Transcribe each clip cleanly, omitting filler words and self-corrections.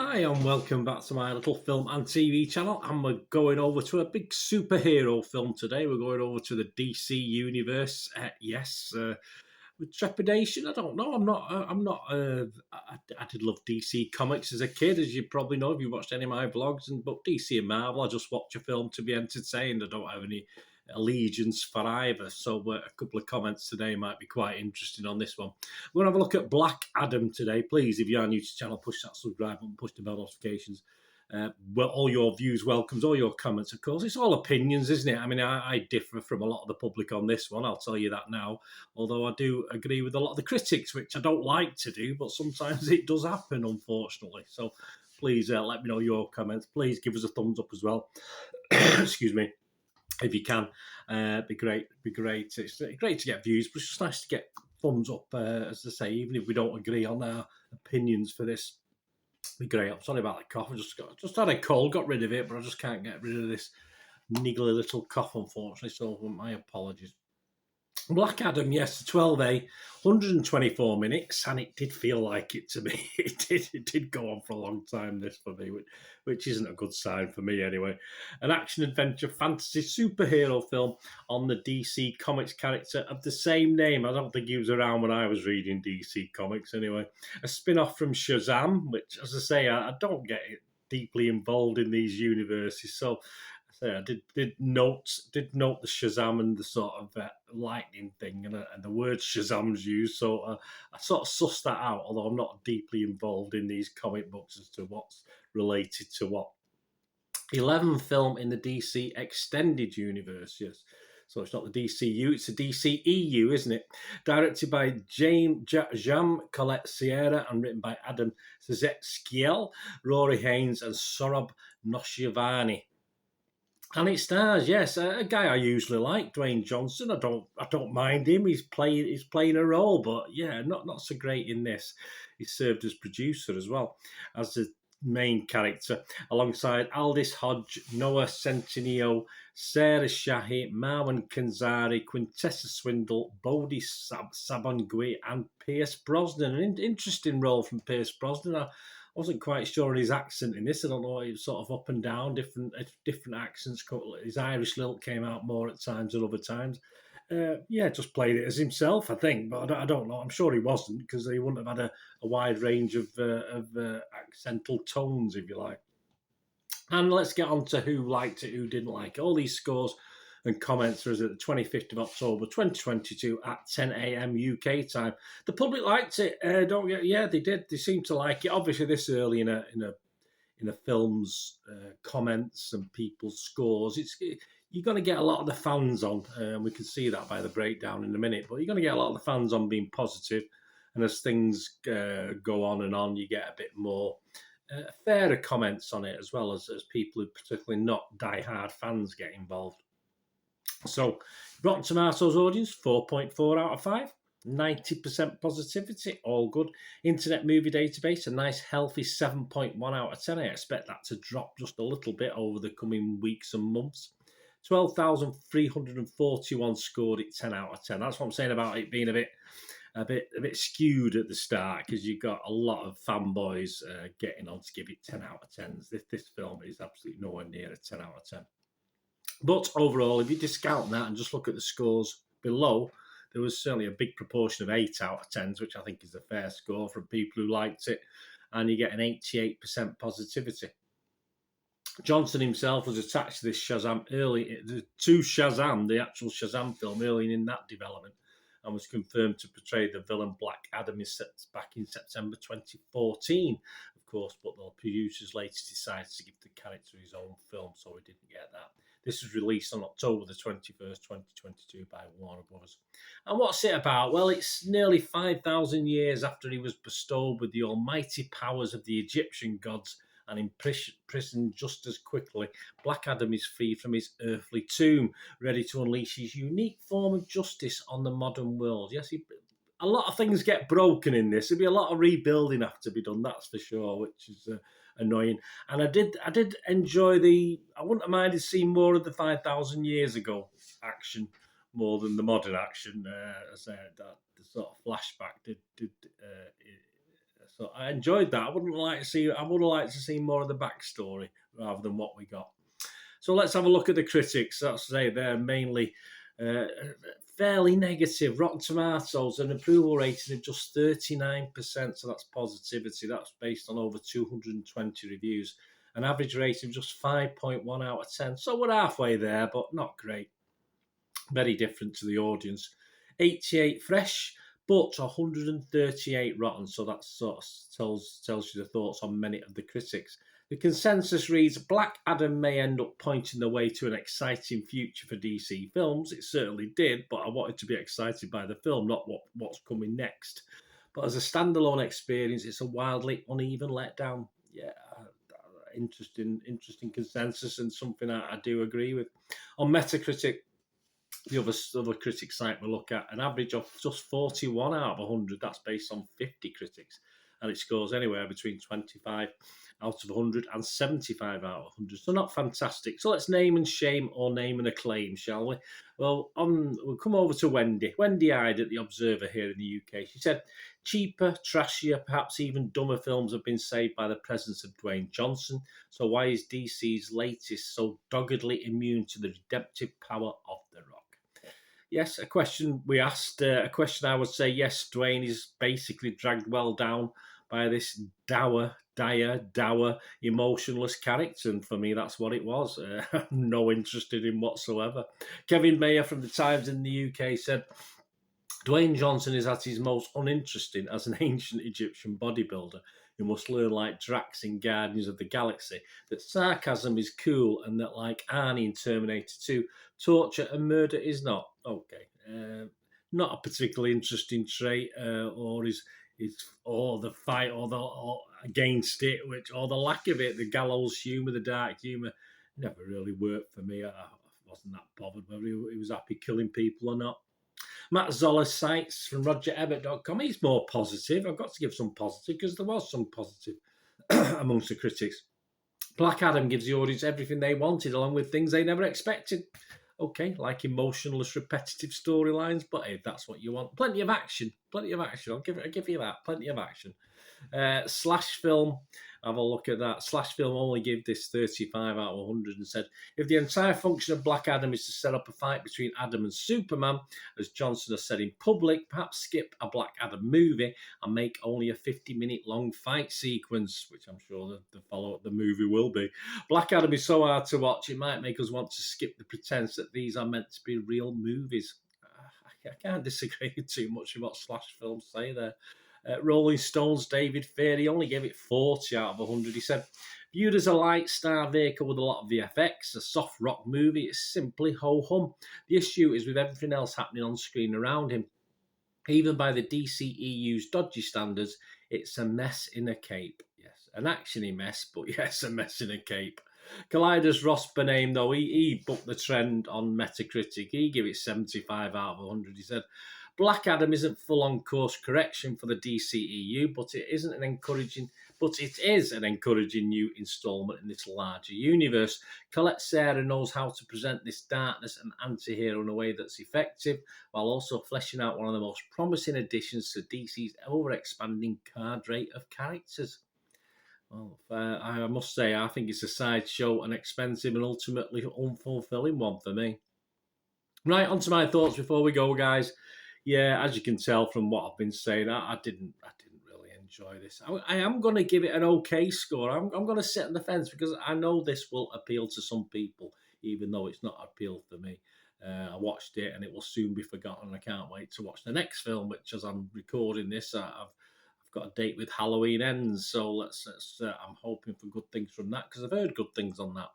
Hi, and welcome back to my little film and TV channel. And we're going over to a big superhero film today. We're going over to the DC universe. With trepidation. I don't know. I'm not. I did love DC comics as a kid, as you probably know if you watched any of my vlogs. But DC and Marvel, I just watch a film to be entertained. I don't have any allegiance for either. So a couple of comments today might be quite interesting on this one. We're going to have a look at Black Adam today. Please, if you are new to the channel, push that subscribe button, push the bell notifications. Well, all your views welcomes, all your comments, of course. It's all opinions, isn't it? I mean, I differ from a lot of the public on this one, I'll tell you that now. Although I do agree with a lot of the critics, which I don't like to do, but sometimes it does happen, unfortunately. So please let me know your comments. Please give us a thumbs up as well. Excuse me. If you can, be great. It's great to get views, but it's just nice to get thumbs up, as I say, even if we don't agree on our opinions for this. Be great. I'm sorry about the cough. I just had a cold, got rid of it, but I just can't get rid of this niggly little cough, unfortunately. So my apologies. Black Adam, yes, 12A, 124 minutes, and it did feel like it to me. It did go on for a long time, this for me, which isn't a good sign for me anyway. An action-adventure fantasy superhero film on the DC Comics character of the same name. I don't think he was around when I was reading DC Comics anyway. A spin-off from Shazam, which, as I say, I don't get it deeply involved in these universes, so I did note the Shazam and the sort of lightning thing, and the word Shazam's used, so I sort of sussed that out, although I'm not deeply involved in these comic books as to what's related to what. 11th film in the DC Extended Universe, yes. So it's not the DCU, it's the DCEU, isn't it? Directed by Jam Colette Sierra and written by Adam Szekskiel, Rory Haynes and Sorab Noshiavani. And it stars, yes, a guy I usually like, Dwayne Johnson. I don't mind him. He's playing a role, but yeah, not so great in this. He served as producer as well as the main character, alongside Aldis Hodge, Noah Centineo, Sarah Shahi, Marwan Kenzari, Quintessa Swindle, Bodhi Sabongui, and Pierce Brosnan. An interesting role from Pierce Brosnan. I wasn't quite sure on his accent in this. I don't know. He was sort of up and down, different accents. His Irish lilt came out more at times than other times. Just played it as himself, I think. But I don't know. I'm sure he wasn't, because he wouldn't have had a wide range of accental tones, if you like. And let's get on to who liked it, who didn't like it. All these scores and comments are at the 25th of October 2022 at 10 a.m. UK time. The public liked it. They did. They seemed to like it. Obviously, this early in a film's comments and people's scores, you're going to get a lot of the fans on, and we can see that by the breakdown in a minute. But you're going to get a lot of the fans on being positive, and as things go on and on, you get a bit more fairer comments on it, as well as people who particularly not die-hard fans get involved. So, Rotten Tomatoes audience, 4.4 out of 5. 90% positivity, all good. Internet Movie Database, a nice healthy 7.1 out of 10. I expect that to drop just a little bit over the coming weeks and months. 12,341 scored it 10 out of 10. That's what I'm saying about it being a bit skewed at the start, because you've got a lot of fanboys getting on to give it 10 out of 10s. This film is absolutely nowhere near a 10 out of 10. But overall, if you discount that and just look at the scores below, there was certainly a big proportion of 8 out of 10s, which I think is a fair score from people who liked it, and you get an 88% positivity. Johnson himself was attached to this Shazam the actual Shazam film, early in that development, and was confirmed to portray the villain Black Adam back in September 2014, of course, but the producers later decided to give the character his own film, so we didn't get that. This was released on October the 21st, 2022 by Warner Bros. And what's it about? Well, it's nearly 5,000 years after he was bestowed with the almighty powers of the Egyptian gods and imprisoned just as quickly. Black Adam is free from his earthly tomb, ready to unleash his unique form of justice on the modern world. Yes, a lot of things get broken in this. There'll be a lot of rebuilding have to be done, that's for sure, which is annoying. And I did enjoy I wouldn't have minded seeing more of the 5,000 years ago action more than the modern action. As the sort of flashback did So I enjoyed that. I would have liked to see more of the backstory rather than what we got. So let's have a look at the critics. That's say they're mainly uh, fairly negative. Rotten Tomatoes, an approval rating of just 39%. So that's positivity. That's based on over 220 reviews. An average rating of just 5.1 out of 10. So we're halfway there, but not great. Very different to the audience. 88 fresh, but 138 rotten. So that sort of tells you the thoughts on many of the critics. The consensus reads, Black Adam may end up pointing the way to an exciting future for DC films. It certainly did, but I wanted to be excited by the film, not what's coming next. But as a standalone experience, it's a wildly uneven letdown. Yeah, interesting consensus, and something I do agree with. On Metacritic, the other critic site we look at, an average of just 41 out of 100. That's based on 50 critics, and it scores anywhere between 25 out of 100 and 75 out of 100. So not fantastic. So let's name and shame, or name and acclaim, shall we? Well, we'll come over to Wendy. Wendy Hyde at The Observer here in the UK. She said, cheaper, trashier, perhaps even dumber films have been saved by the presence of Dwayne Johnson. So why is DC's latest so doggedly immune to the redemptive power of The Rock? Yes, a question we asked, a question I would say, yes, Dwayne is basically dragged well down by this dour, emotionless character. And for me, that's what it was. No interest in him whatsoever. Kevin Mayer from the Times in the UK said, Dwayne Johnson is at his most uninteresting as an ancient Egyptian bodybuilder who must learn, like Drax in Guardians of the Galaxy, that sarcasm is cool and that, like Arnie in Terminator 2, torture and murder is not. Okay. Not a particularly interesting trait, or the fight, or against it, or the lack of it, the gallows humour, the dark humour, never really worked for me. I wasn't that bothered whether he was happy killing people or not. Matt Zoller cites from RogerEbbett.com. He's more positive. I've got to give some positive because there was some positive amongst the critics. Black Adam gives the audience everything they wanted, along with things they never expected. Okay, like emotionless, repetitive storylines, but hey, if that's what you want, plenty of action. I'll give you that. Plenty of action. Slash Film, have a look at that. Slash Film only gave this 35 out of 100 and said, if the entire function of Black Adam is to set up a fight between Adam and Superman, as Johnson has said in public, perhaps skip a Black Adam movie and make only a 50-minute long fight sequence, which I'm sure the follow-up the movie will be. Black Adam is so hard to watch, it might make us want to skip the pretense that these are meant to be real movies. I can't disagree too much with what Slash Films say there. Rolling Stone's David Fairey only gave it 40 out of 100. He said, viewed as a light star vehicle with a lot of VFX, a soft rock movie, it's simply ho-hum. The issue is with everything else happening on screen around him. Even by the DCEU's dodgy standards, it's a mess in a cape. Yes, an actiony mess, but yes, a mess in a cape. Collider's Ross Bername, though, he booked the trend on Metacritic. He gave it 75 out of 100. He said, Black Adam isn't full-on course correction for the DCEU, but it is an encouraging new instalment in this larger universe. Colette Sarah knows how to present this darkness and anti-hero in a way that's effective, while also fleshing out one of the most promising additions to DC's ever-expanding cadre of characters. Well, I must say, I think it's a sideshow, an expensive and ultimately unfulfilling one for me. Right, on to my thoughts before we go, guys. Yeah, as you can tell from what I've been saying, I didn't really enjoy this. I am going to give it an okay score. I'm going to sit on the fence because I know this will appeal to some people, even though it's not appealed for me. I watched it and it will soon be forgotten. I can't wait to watch the next film, which, as I'm recording this, I've got a date with Halloween Ends, so let's I'm hoping for good things from that because I've heard good things on that.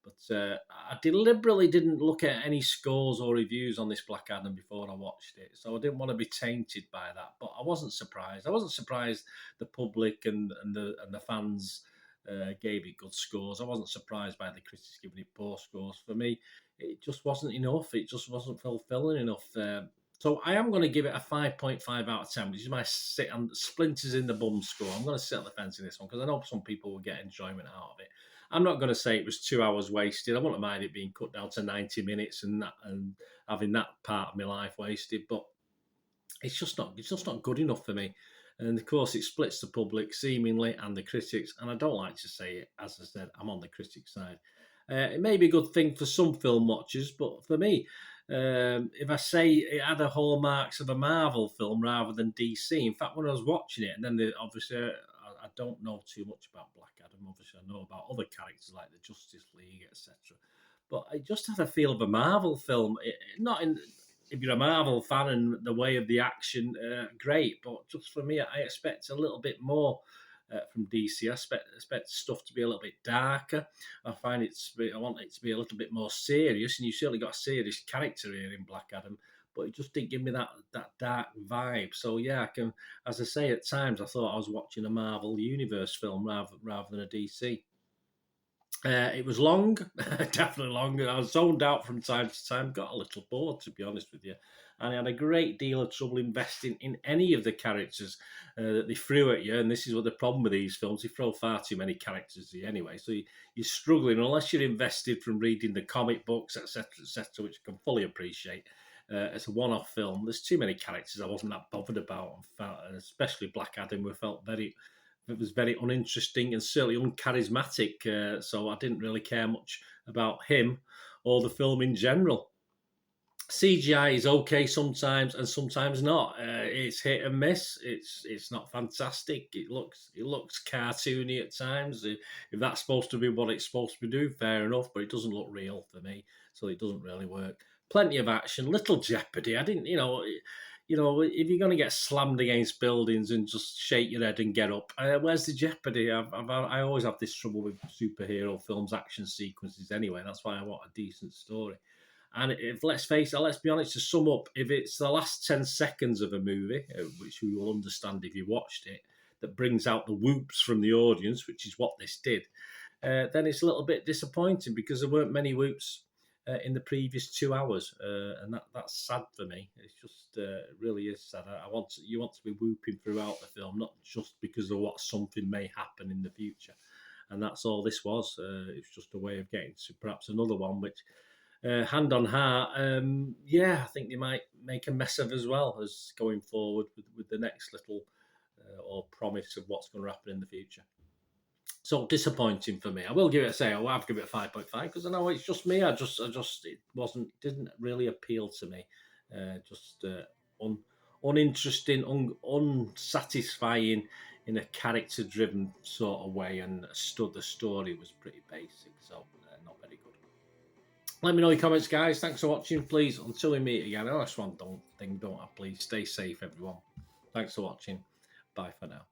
But I deliberately didn't look at any scores or reviews on this Black Adam before I watched it, so I didn't want to be tainted by that. But I wasn't surprised. I wasn't surprised the public and the fans gave it good scores. I wasn't surprised by the critics giving it poor scores. For me, it just wasn't enough. It just wasn't fulfilling enough. So I am going to give it a 5.5 out of 10, which is my sit on splinters in the bum score. I'm going to sit on the fence in this one because I know some people will get enjoyment out of it. I'm not going to say it was 2 hours wasted. I wouldn't mind it being cut down to 90 minutes and having that part of my life wasted, but it's just not good enough for me. And of course, it splits the public seemingly and the critics. And I don't like to say it, as I said, I'm on the critic side. It may be a good thing for some film watchers, but for me, if I say it had the hallmarks of a Marvel film rather than DC. In fact, when I was watching it, and then obviously I don't know too much about Black Adam. Obviously, I know about other characters like the Justice League, etc. But I just had a feel of a Marvel film. Not in if you're a Marvel fan and the way of the action, great. But just for me, I expect a little bit more from DC. I expect stuff to be a little bit darker. I want it to be a little bit more serious, and you certainly got a serious character here in Black Adam. But it just didn't give me that dark vibe. So yeah, I can, as I say, at times I thought I was watching a Marvel Universe film rather than a DC. It was long, definitely long. I was zoned out from time to time, got a little bored, to be honest with you. And I had a great deal of trouble investing in any of the characters that they threw at you. And this is what the problem with these films, they throw far too many characters at you anyway. So you're struggling, unless you're invested from reading the comic books, etc., which I can fully appreciate. It's a one-off film. There's too many characters I wasn't that bothered about, and especially Black Adam, who felt it was very uninteresting and certainly uncharacteristic. So I didn't really care much about him or the film in general. CGI is okay sometimes and sometimes not. It's hit and miss. It's not fantastic. It looks cartoony at times. If that's supposed to be what it's supposed to do, fair enough. But it doesn't look real for me, so it doesn't really work. Plenty of action, little jeopardy. I didn't, if you're going to get slammed against buildings and just shake your head and get up, where's the jeopardy? I always have this trouble with superhero films, action sequences anyway. That's why I want a decent story. And if let's face it, let's be honest, to sum up, if it's the last 10 seconds of a movie, which you will understand if you watched it, that brings out the whoops from the audience, which is what this did, then it's a little bit disappointing because there weren't many whoops in the previous 2 hours, and that's sad for me. It's just really is sad. You want to be whooping throughout the film, not just because of what something may happen in the future, and that's all this was. It's just a way of getting to perhaps another one, which. Hand on heart, I think they might make a mess of as well as going forward with the next little or promise of what's going to happen in the future. So disappointing for me. I will give it a say. I'll have to give it a 5.5 because I know it's just me. I just it didn't really appeal to me. Just uninteresting, unsatisfying in a character-driven sort of way, and the story was pretty basic. So not very good. Let me know in your comments, guys. Thanks for watching. Please, until we meet again, please stay safe, everyone. Thanks for watching. Bye for now.